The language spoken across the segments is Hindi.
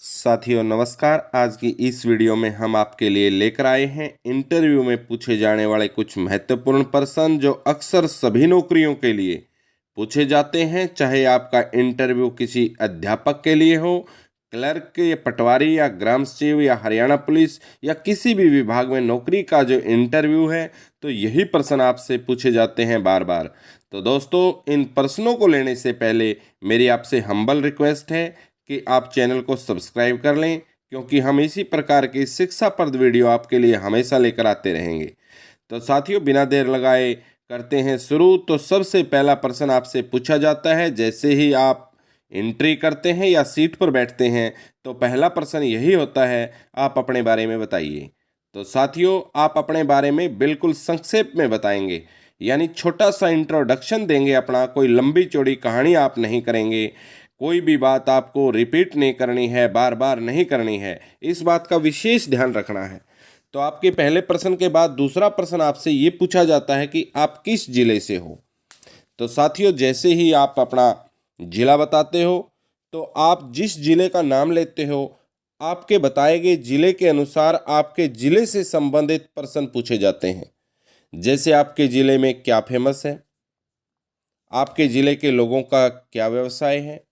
साथियों नमस्कार। आज की इस वीडियो में हम आपके लिए लेकर आए हैं इंटरव्यू में पूछे जाने वाले कुछ महत्वपूर्ण प्रश्न जो अक्सर सभी नौकरियों के लिए पूछे जाते हैं। चाहे आपका इंटरव्यू किसी अध्यापक के लिए हो, क्लर्क या पटवारी या ग्राम सेवक या हरियाणा पुलिस या किसी भी विभाग में नौकरी का जो इंटरव्यू है, तो यही प्रश्न आपसे पूछे जाते हैं बार बार। तो दोस्तों, इन प्रश्नों को लेने से पहले मेरी आपसे हम्बल रिक्वेस्ट है कि आप चैनल को सब्सक्राइब कर लें, क्योंकि हम इसी प्रकार की शिक्षाप्रद वीडियो आपके लिए हमेशा लेकर आते रहेंगे। तो साथियों, बिना देर लगाए करते हैं शुरू। तो सबसे पहला प्रश्न आपसे पूछा जाता है, जैसे ही आप एंट्री करते हैं या सीट पर बैठते हैं, तो पहला प्रश्न यही होता है, आप अपने बारे में बताइए। तो साथियों, आप अपने बारे में बिल्कुल संक्षेप में बताएंगे, यानी छोटा सा इंट्रोडक्शन देंगे अपना। कोई लंबी चौड़ी कहानी आप नहीं करेंगे। कोई भी बात आपको रिपीट नहीं करनी है, बार बार नहीं करनी है। इस बात का विशेष ध्यान रखना है। तो आपके पहले प्रश्न के बाद दूसरा प्रश्न आपसे ये पूछा जाता है कि आप किस जिले से हो। तो साथियों, जैसे ही आप अपना जिला बताते हो, तो आप जिस जिले का नाम लेते हो, आपके बताए गए जिले के अनुसार आपके जिले से संबंधित प्रश्न पूछे जाते हैं। जैसे आपके जिले में क्या फेमस है, आपके जिले के लोगों का क्या व्यवसाय है,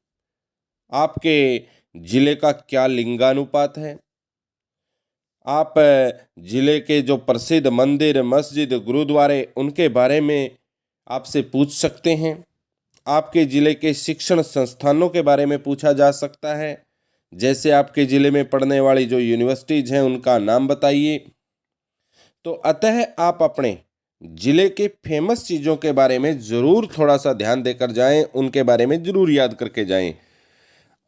आपके जिले का क्या लिंगानुपात है, आप जिले के जो प्रसिद्ध मंदिर, मस्जिद, गुरुद्वारे उनके बारे में आपसे पूछ सकते हैं। आपके जिले के शिक्षण संस्थानों के बारे में पूछा जा सकता है। जैसे आपके जिले में पढ़ने वाली जो यूनिवर्सिटीज हैं उनका नाम बताइए। तो अतः आप अपने जिले के फेमस चीज़ों के बारे में ज़रूर थोड़ा सा ध्यान देकर जाएं, उनके बारे में ज़रूर याद करके जाएं।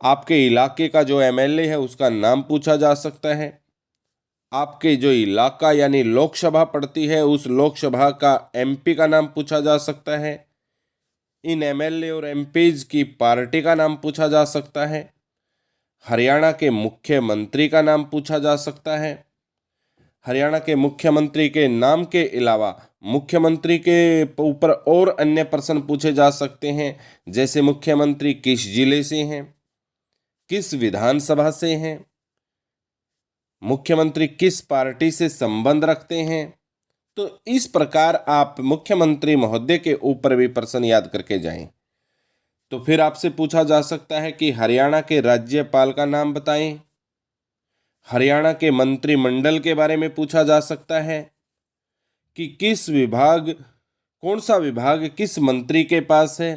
आपके इलाके का जो एमएलए है उसका नाम पूछा जा सकता है। आपके जो इलाका यानी लोकसभा पड़ती है उस लोकसभा का एमपी का नाम पूछा जा सकता है। इन एमएलए और एमपीज की पार्टी का नाम पूछा जा सकता है। हरियाणा के मुख्यमंत्री का नाम पूछा जा सकता है। हरियाणा के मुख्यमंत्री के नाम के अलावा मुख्यमंत्री के ऊपर और अन्य प्रश्न पूछे जा सकते हैं। जैसे मुख्यमंत्री किस जिले से हैं, किस विधानसभा से हैं, मुख्यमंत्री किस पार्टी से संबंध रखते हैं। तो इस प्रकार आप मुख्यमंत्री महोदय के ऊपर भी प्रश्न याद करके जाएं। तो फिर आपसे पूछा जा सकता है कि हरियाणा के राज्यपाल का नाम बताएं। हरियाणा के मंत्रिमंडल के बारे में पूछा जा सकता है कि कौन सा विभाग किस मंत्री के पास है।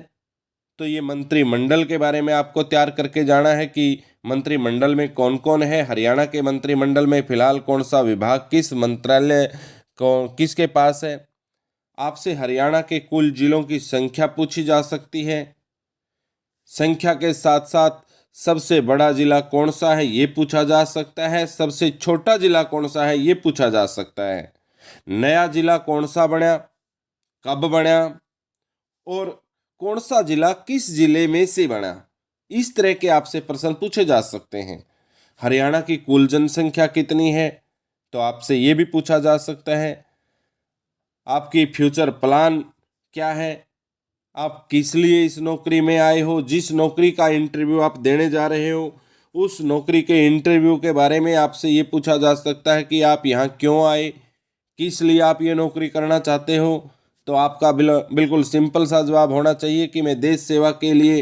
तो ये मंत्रिमंडल के बारे में आपको तैयार करके जाना है कि मंत्रिमंडल में कौन कौन है। हरियाणा के मंत्रिमंडल में फिलहाल कौन सा विभाग, किस मंत्रालय किसके पास है। आपसे हरियाणा के कुल जिलों की संख्या पूछी जा सकती है। संख्या के साथ साथ सबसे बड़ा जिला कौन सा है ये पूछा जा सकता है। सबसे छोटा जिला कौन सा है ये पूछा जा सकता है। नया जिला कौन सा बना, कब बना, और कौन सा जिला किस जिले में से बना। इस तरह के आपसे प्रश्न पूछे जा सकते हैं। हरियाणा की कुल जनसंख्या कितनी है, तो आपसे ये भी पूछा जा सकता है। आपकी फ्यूचर प्लान क्या है, आप किस लिए इस नौकरी में आए हो, जिस नौकरी का इंटरव्यू आप देने जा रहे हो उस नौकरी के इंटरव्यू के बारे में आपसे ये पूछा जा सकता है कि आप यहाँ क्यों आए, किस लिए आप ये नौकरी करना चाहते हो। तो आपका बिल्कुल सिंपल सा जवाब होना चाहिए कि मैं देश सेवा के लिए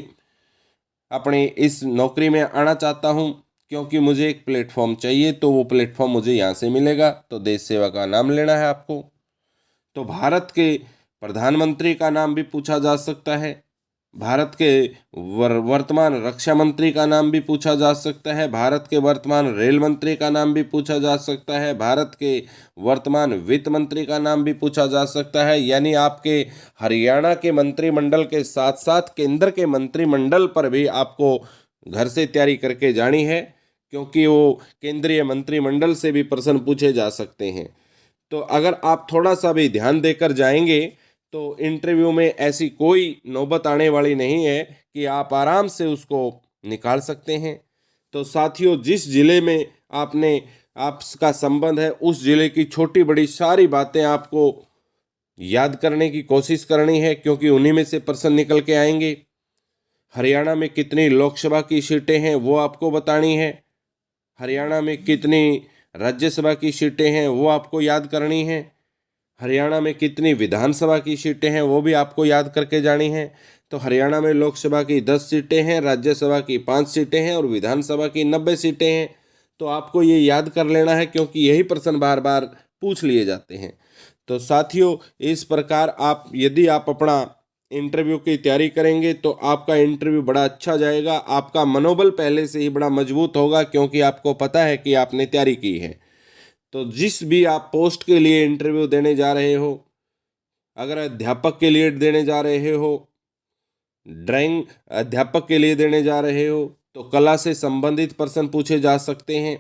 अपनी इस नौकरी में आना चाहता हूँ, क्योंकि मुझे एक प्लेटफॉर्म चाहिए, तो वो प्लेटफॉर्म मुझे यहाँ से मिलेगा। तो देश सेवा का नाम लेना है आपको। तो भारत के प्रधानमंत्री का नाम भी पूछा जा सकता है। भारत के वर्तमान रक्षा मंत्री का नाम भी पूछा जा सकता है। भारत के वर्तमान रेल मंत्री का नाम भी पूछा जा सकता है। भारत के वर्तमान वित्त मंत्री का नाम भी पूछा जा सकता है। यानी आपके हरियाणा के मंत्रिमंडल के साथ साथ केंद्र के मंत्रिमंडल पर भी आपको घर से तैयारी करके जानी है, क्योंकि वो केंद्रीय मंत्रिमंडल से भी प्रश्न पूछे जा सकते हैं। तो अगर आप थोड़ा सा भी ध्यान देकर जाएंगे तो इंटरव्यू में ऐसी कोई नौबत आने वाली नहीं है कि आप आराम से उसको निकाल सकते हैं। तो साथियों, जिस जिले में आपका संबंध है उस जिले की छोटी बड़ी सारी बातें आपको याद करने की कोशिश करनी है, क्योंकि उन्हीं में से प्रश्न निकल के आएंगे। हरियाणा में कितनी लोकसभा की सीटें हैं वो आपको बतानी है। हरियाणा में कितनी राज्यसभा की सीटें हैं वो आपको याद करनी है। हरियाणा में कितनी विधानसभा की सीटें हैं वो भी आपको याद करके जानी है। तो हरियाणा में लोकसभा की 10 सीटें हैं, राज्यसभा की 5 सीटें हैं और विधानसभा की 90 सीटें हैं। तो आपको ये याद कर लेना है, क्योंकि यही प्रश्न बार बार पूछ लिए जाते हैं। तो साथियों, इस प्रकार यदि आप अपना इंटरव्यू की तैयारी करेंगे तो आपका इंटरव्यू बड़ा अच्छा जाएगा। आपका मनोबल पहले से ही बड़ा मजबूत होगा, क्योंकि आपको पता है कि आपने तैयारी की है। तो जिस भी आप पोस्ट के लिए इंटरव्यू देने जा रहे हो, अगर अध्यापक के लिए देने जा रहे हो, ड्राइंग अध्यापक के लिए देने जा रहे हो, तो कला से संबंधित प्रश्न पूछे जा सकते हैं।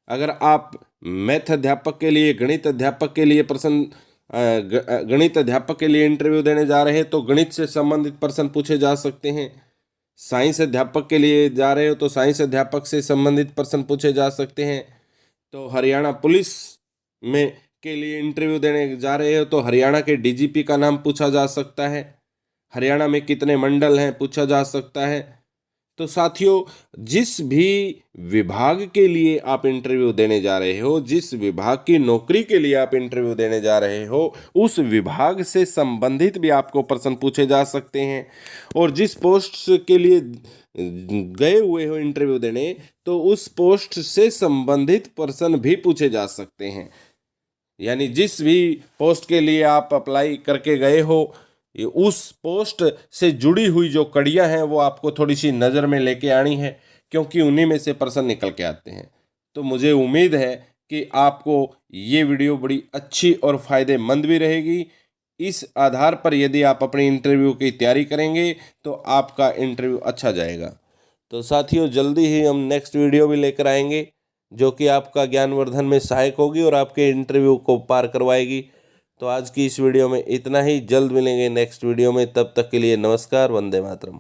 अगर आप मैथ अध्यापक के लिए, गणित अध्यापक के लिए गणित अध्यापक के लिए इंटरव्यू देने जा रहे हैं तो गणित से संबंधित प्रश्न पूछे जा सकते हैं। साइंस अध्यापक के लिए जा रहे हो तो साइंस अध्यापक से संबंधित प्रश्न पूछे जा सकते हैं। तो हरियाणा पुलिस में के लिए इंटरव्यू देने जा रहे हो तो हरियाणा के डीजीपी का नाम पूछा जा सकता है। हरियाणा में कितने मंडल हैं पूछा जा सकता है। तो साथियों, जिस भी विभाग के लिए आप इंटरव्यू देने जा रहे हो, जिस विभाग की नौकरी के लिए आप इंटरव्यू देने जा रहे हो, उस विभाग से संबंधित भी आपको प्रश्न पूछे जा सकते हैं। और जिस पोस्ट के लिए गए हुए हो इंटरव्यू देने, तो उस पोस्ट से संबंधित प्रश्न भी पूछे जा सकते हैं। यानी जिस भी पोस्ट के लिए आप अप्लाई करके गए हो, ये उस पोस्ट से जुड़ी हुई जो कड़ियां हैं वो आपको थोड़ी सी नज़र में लेके आनी है, क्योंकि उन्हीं में से प्रश्न निकल के आते हैं। तो मुझे उम्मीद है कि आपको ये वीडियो बड़ी अच्छी और फ़ायदेमंद भी रहेगी। इस आधार पर यदि आप अपनी इंटरव्यू की तैयारी करेंगे तो आपका इंटरव्यू अच्छा जाएगा। तो साथियों, जल्दी ही हम नेक्स्ट वीडियो भी लेकर आएंगे जो कि आपका ज्ञानवर्धन में सहायक होगी और आपके इंटरव्यू को पार करवाएगी। तो आज की इस वीडियो में इतना ही। जल्द मिलेंगे नेक्स्ट वीडियो में, तब तक के लिए नमस्कार, वंदे मातरम।